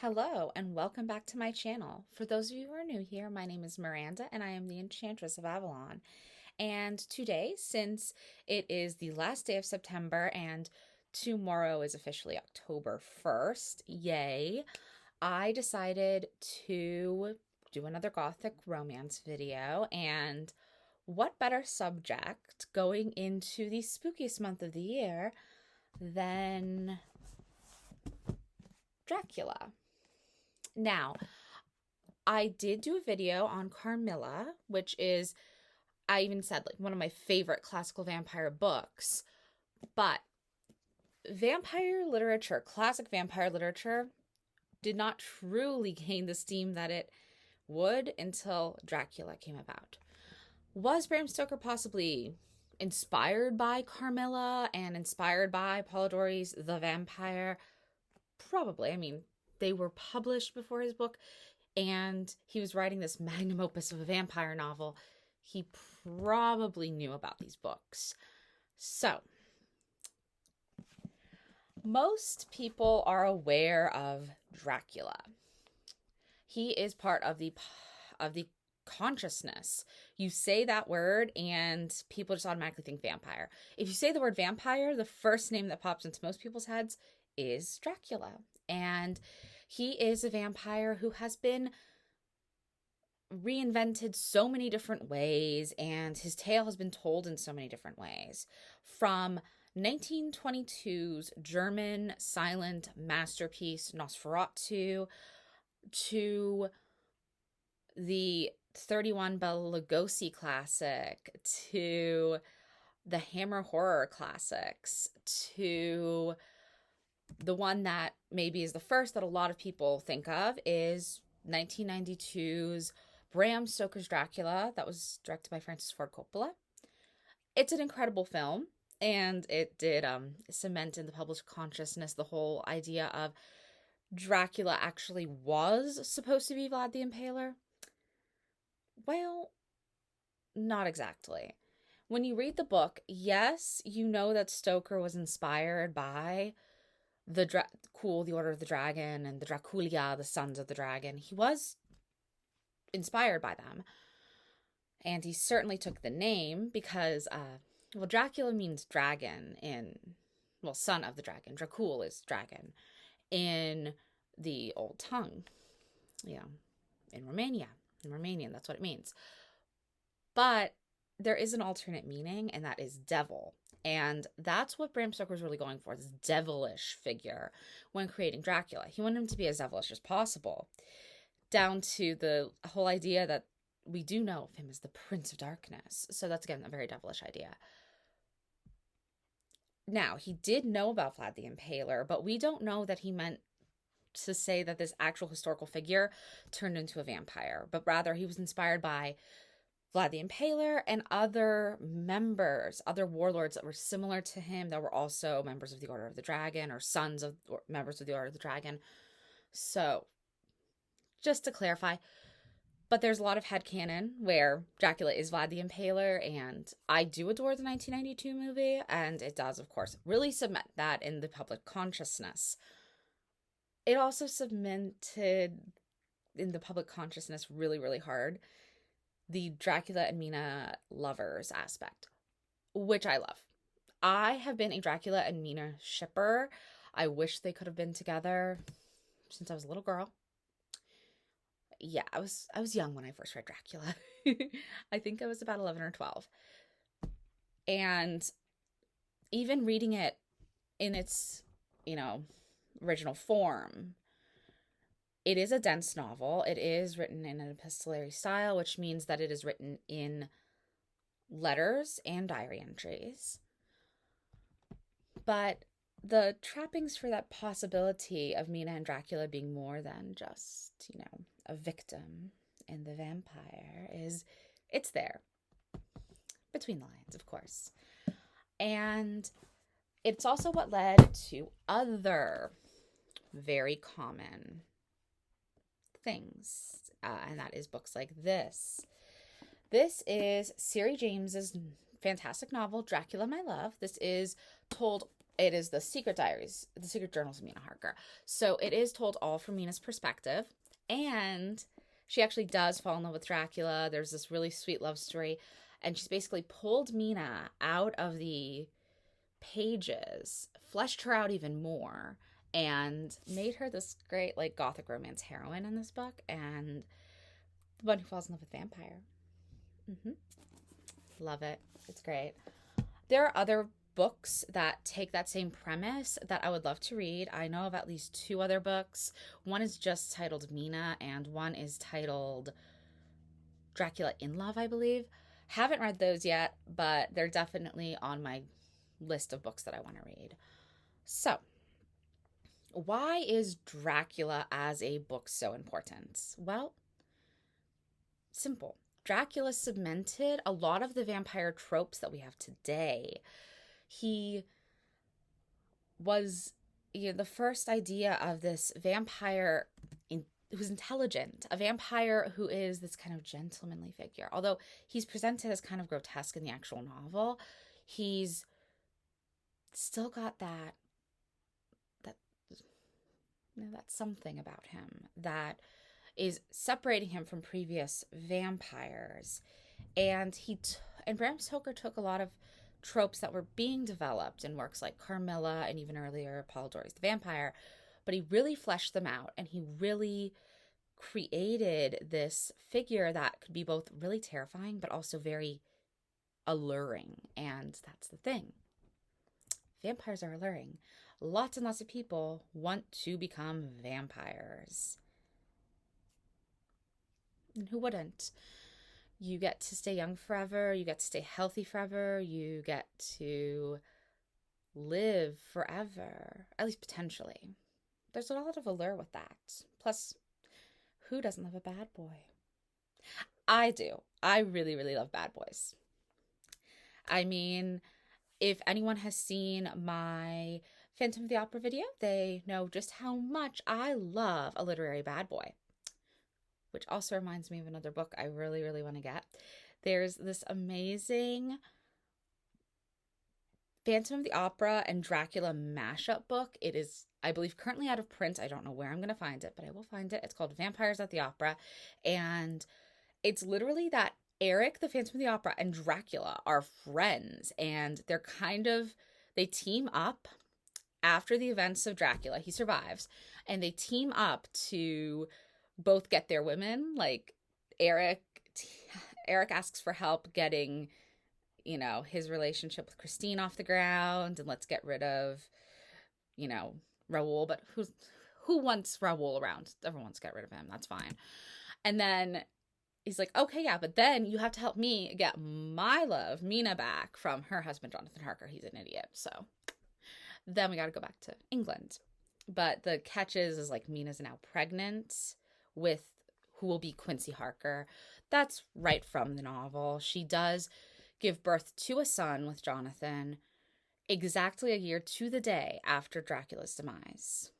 Hello and welcome back to my channel. For those of you who are new here, my name is Miranda and I am the Enchantress of Avalon. And today, since it is the last day of September and tomorrow is officially October 1st, yay, I decided to do another gothic romance video. And what better subject going into the spookiest month of the year than Dracula? Now, I did do a video on Carmilla, which is, I even said, like one of my favorite classical vampire books. But vampire literature, classic vampire literature, did not truly gain the steam that it would until Dracula came about. Was Bram Stoker possibly inspired by Carmilla and inspired by Polidori's The Vampire? Probably. I mean, they were published before his book, and he was writing this magnum opus of a vampire novel. He probably knew about these books. So, most people are aware of Dracula. He is part of the consciousness. You say that word and people just automatically think vampire. If you say the word vampire, the first name that pops into most people's heads is Dracula. And he is a vampire who has been reinvented so many different ways, and his tale has been told in so many different ways. From 1922's German silent masterpiece Nosferatu to the 31 Bela Lugosi classic to the Hammer horror classics to the one that maybe is the first that a lot of people think of is 1992's Bram Stoker's Dracula, that was directed by Francis Ford Coppola. It's an incredible film, and it did cement in the public consciousness the whole idea of Dracula actually was supposed to be Vlad the Impaler. Well, not exactly. When you read the book, yes, you know that Stoker was inspired by the Order of the Dragon and the Dracula, the Sons of the Dragon. He was inspired by them. And he certainly took the name because, Dracula means dragon son of the dragon. Dracul is dragon in the old tongue, in Romania. In Romanian, that's what it means. But there is an alternate meaning, and that is devil. And that's what Bram Stoker was really going for, this devilish figure when creating Dracula. He wanted him to be as devilish as possible, down to the whole idea that we do know of him as the Prince of Darkness. So that's, again, a very devilish idea. Now, he did know about Vlad the Impaler, but we don't know that he meant to say that this actual historical figure turned into a vampire, but rather he was inspired by Vlad the Impaler and other warlords that were similar to him that were also members of the Order of the Dragon or sons of members of the Order of the Dragon. So, just to clarify, but there's a lot of headcanon where Dracula is Vlad the Impaler, and I do adore the 1992 movie, and it does, of course, really cement that in the public consciousness. It also cemented in the public consciousness really, really hard the Dracula and Mina lovers aspect, which I love. I have been a Dracula and Mina shipper. I wish they could have been together since I was a little girl. Yeah, I was young when I first read Dracula. I think I was about 11 or 12. And even reading it in its, original form, it is a dense novel. It is written in an epistolary style, which means that it is written in letters and diary entries. But the trappings for that possibility of Mina and Dracula being more than just, a victim and the vampire it's there. Between the lines, of course. And it's also what led to other very common things, and that is books like this. This is Siri James's fantastic novel, Dracula, My Love. This is told It is the Secret Diaries, the Secret Journals of Mina Harker. So it is told all from Mina's perspective. And she actually does fall in love with Dracula. There's this really sweet love story. And she's basically pulled Mina out of the pages, fleshed her out even more, and made her this great, like, gothic romance heroine in this book. And the one who falls in love with vampire. Mm-hmm. Love it. It's great. There are other books that take that same premise that I would love to read. I know of at least 2 other books. One is just titled Mina, and one is titled Dracula in Love, I believe. Haven't read those yet, but they're definitely on my list of books that I want to read. So, why is Dracula as a book so important? Well, simple. Dracula cemented a lot of the vampire tropes that we have today. He was, the first idea of this vampire who's intelligent, a vampire who is this kind of gentlemanly figure. Although he's presented as kind of grotesque in the actual novel, he's still got that something about him that is separating him from previous vampires. And Bram Stoker took a lot of tropes that were being developed in works like Carmilla and even earlier Polidori's The Vampire, but he really fleshed them out, and he really created this figure that could be both really terrifying but also very alluring. And that's the thing. Vampires are alluring. Lots and lots of people want to become vampires. And who wouldn't? You get to stay young forever. You get to stay healthy forever. You get to live forever, at least potentially. There's a lot of allure with that. Plus, who doesn't love a bad boy? I do. I really, really love bad boys. I mean, if anyone has seen my Phantom of the Opera video, they know just how much I love a literary bad boy. Which also reminds me of another book I really, really want to get. There's this amazing Phantom of the Opera and Dracula mashup book. It is, I believe, currently out of print. I don't know where I'm going to find it, but I will find it. It's called Vampires at the Opera. And it's literally that Eric, the Phantom of the Opera, and Dracula are friends. And they team up after the events of Dracula. He survives. And they team up to both get their women. Like Eric asks for help getting, his relationship with Christine off the ground, and let's get rid of, Raoul. But who wants Raoul around? Everyone wants to get rid of him. That's fine. And then he's like, okay, yeah, but then you have to help me get my love, Mina, back from her husband, Jonathan Harker. He's an idiot. So then we got to go back to England. But the catch is like Mina's now pregnant with who will be Quincy Harker. That's right from the novel. She does give birth to a son with Jonathan exactly a year to the day after Dracula's demise.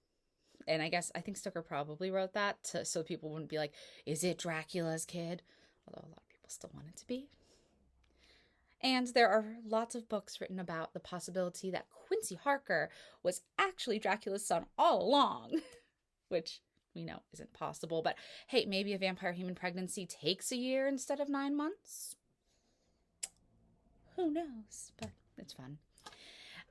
And I think Stoker probably wrote that so people wouldn't be like, is it Dracula's kid? Although a lot of people still want it to be. And there are lots of books written about the possibility that Quincy Harker was actually Dracula's son all along, which we know isn't possible. But hey, maybe a vampire human pregnancy takes a year instead of 9 months. Who knows? But it's fun.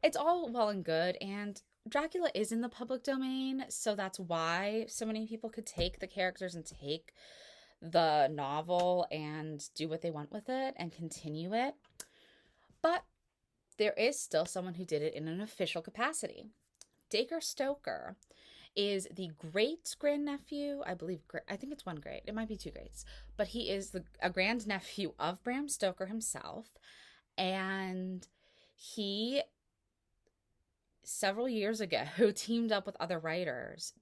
It's all well and good, and Dracula is in the public domain, so that's why so many people could take the characters and take the novel and do what they want with it and continue it. But there is still someone who did it in an official capacity. Dacre Stoker is the great-grandnephew, I think it's one great, it might be 2 greats, but he is a grandnephew of Bram Stoker himself, and he, several years ago, teamed up with other writers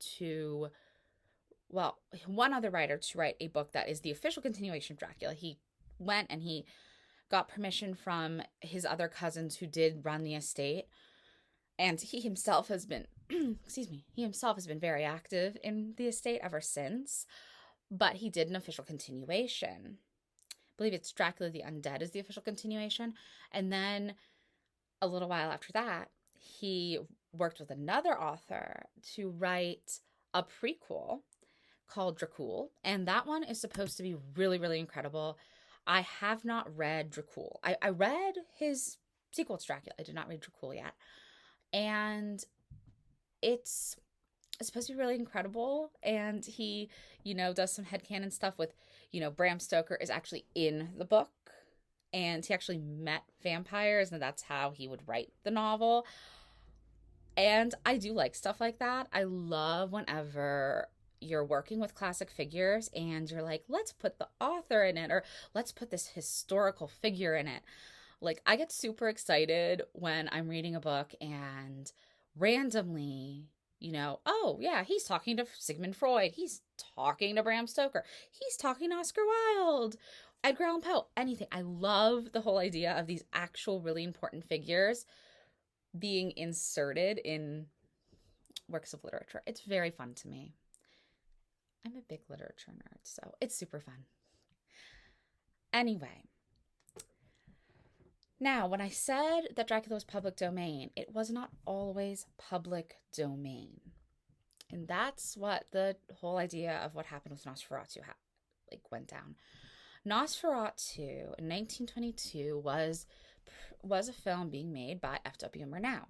one other writer to write a book that is the official continuation of Dracula. He went and he got permission from his other cousins who did run the estate, and he himself has been very active in the estate ever since, but he did an official continuation. I believe it's Dracula the Undead is the official continuation. And then a little while after that, he worked with another author to write a prequel called Dracula, and that one is supposed to be really, really incredible. I have not read Dracula. I read his sequel to Dracula. I did not read Dracula yet. And it's supposed to be really incredible. And he, does some headcanon stuff with, Bram Stoker is actually in the book. And he actually met vampires, and that's how he would write the novel. And I do like stuff like that. I love whenever you're working with classic figures and you're like, let's put the author in it, or let's put this historical figure in it. Like, I get super excited when I'm reading a book and randomly, oh yeah, he's talking to Sigmund Freud, he's talking to Bram Stoker, he's talking to Oscar Wilde, Edgar Allan Poe, anything. I love the whole idea of these actual really important figures being inserted in works of literature. It's very fun to me. I'm a big literature nerd, so it's super fun. Anyway, now when I said that Dracula was public domain, it was not always public domain. And that's what the whole idea of what happened with Nosferatu went down. Nosferatu in 1922 was a film being made by F.W. Murnau,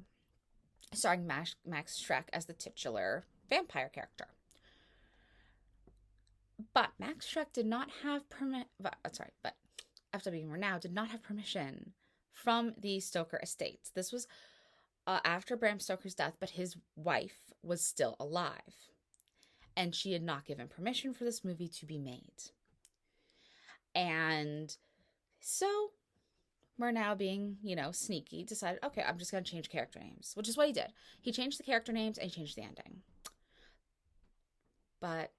starring Max Schreck as the titular vampire character. But Max Schreck did not have but F.W. Murnau did not have permission from the Stoker estates. This was after Bram Stoker's death, but his wife was still alive, and she had not given permission for this movie to be made. And so Murnau, being, sneaky, decided, okay, I'm just going to change character names, which is what he did. He changed the character names and he changed the ending. But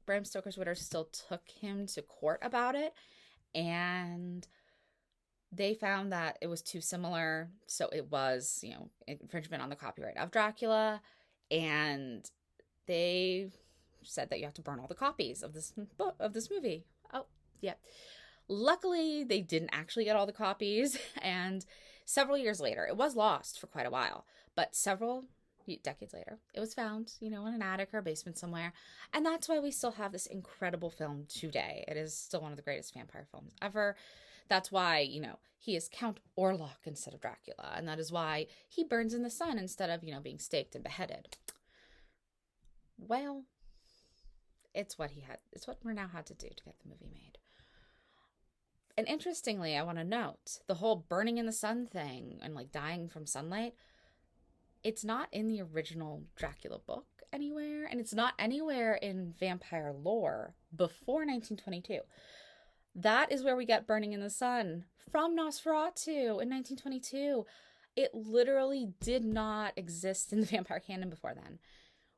Bram Stoker's widow still took him to court about it, and they found that it was too similar, so it was, infringement on the copyright of Dracula, and they said that you have to burn all the copies of this movie. Oh, yeah. Luckily, they didn't actually get all the copies, and several years later, it was lost for quite a while, but several decades later, it was found, in an attic or a basement somewhere, and that's why we still have this incredible film today. It is still one of the greatest vampire films ever. That's why, he is Count Orlok instead of Dracula, and that is why he burns in the sun instead of, being staked and beheaded. Well, it's what Murnau had to do to get the movie made. And interestingly, I want to note, the whole burning in the sun thing and dying from sunlight, it's not in the original Dracula book anywhere, and it's not anywhere in vampire lore before 1922. That is where we get burning in the sun from Nosferatu in 1922. It literally did not exist in the vampire canon before then.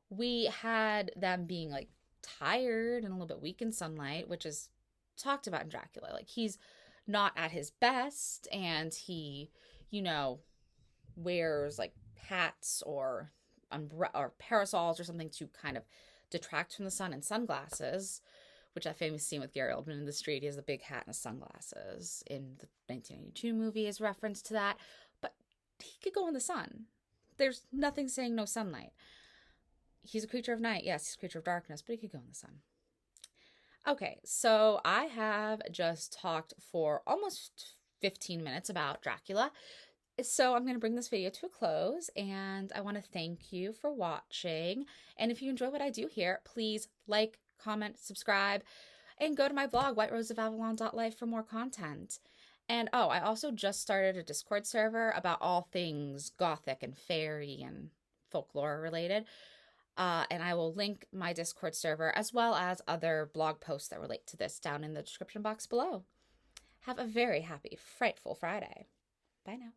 We had them being tired and a little bit weak in sunlight, which is talked about in Dracula. He's not at his best, and he, wears hats or parasols or something to kind of detract from the sun, and sunglasses, which that famous scene with Gary Oldman in the street, he has a big hat and his sunglasses in the 1992 movie is reference to that. But he could go in the sun. There's nothing saying no sunlight. He's a creature of night. Yes, he's a creature of darkness, but he could go in the sun. Okay, so I have just talked for almost 15 minutes about Dracula. So I'm going to bring this video to a close, and I want to thank you for watching. And if you enjoy what I do here, please like, comment, subscribe, and go to my blog, whiteroseofavalon.life, for more content. And I also just started a Discord server about all things gothic and fairy and folklore related. And I will link my Discord server as well as other blog posts that relate to this down in the description box below. Have a very happy, frightful Friday. Bye now.